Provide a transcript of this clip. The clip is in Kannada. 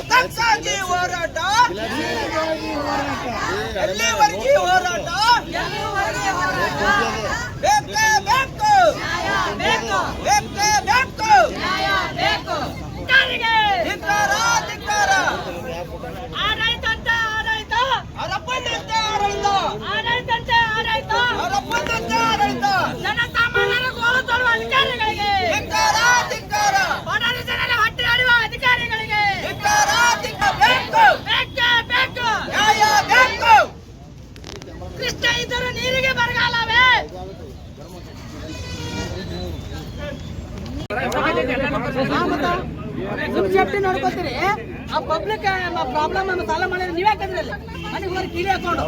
ಅದಕ್ಕಾಗಿ ಹೋರಾಟ, ಎಲ್ಲಿವರೆಗೆ ಹೋರಾಟ, ಬೇಕೇ ಬೇಕು, ಬೇಕೇ ಬೇಕು, ಧಿಕ್ಕಾರ ಧಿಕ್ಕಾರ, ಆಡಳಿತಂತೆ ಆಡಳಿತ, ಅರಪ್ಪನಂತೆ ಆಡಳಿತ, ಆಡಳಿತಂತೆ ಆಡಳಿತ, ಅರಪ್ಪನಂತೆ ಆಡಳಿತ, ಜನಸಾಮಾನ್ಯರ ಗೋಳು ತರುವ ಅಧಿಕಾರಿಗಳಿಗೆ, ಧಿಕ್ಕಾರ ಧಿಕ್ಕಾರ, ಬಡವರ ಜನರ ಹೊಟ್ಟೆ ಆಡುವ ಅಧಿಕಾರಿಗಳಿಗೆ, ಧಿಕ್ಕಾರ ಧಿಕ್ಕಾರ, ಬೇಕು ಬೇಕೇ ಬೇಕು, ನ್ಯಾಯ ಬೇಕು. ಕೃಷ್ಣ ಇದ್ದರೂ ನೀರಿಗೆ ಬರಗಾಲವೇ. ನಿಮ್ ಸೇಫ್ಟಿ ನೋಡ್ಕೋತೀರಿ, ಆ ಪಬ್ಲಿಕ್ ಪ್ರಾಬ್ಲಮ್ ಸಾಲ್ವ್ ಮಾಡಿದ್ರೆ ನೀವೇ ಹಾಕಿದ್ರಲ್ಲಿ ಮನೆಗೆ ಹೋಗಿ ಕೀಲಿ ಹಾಕೊಂಡು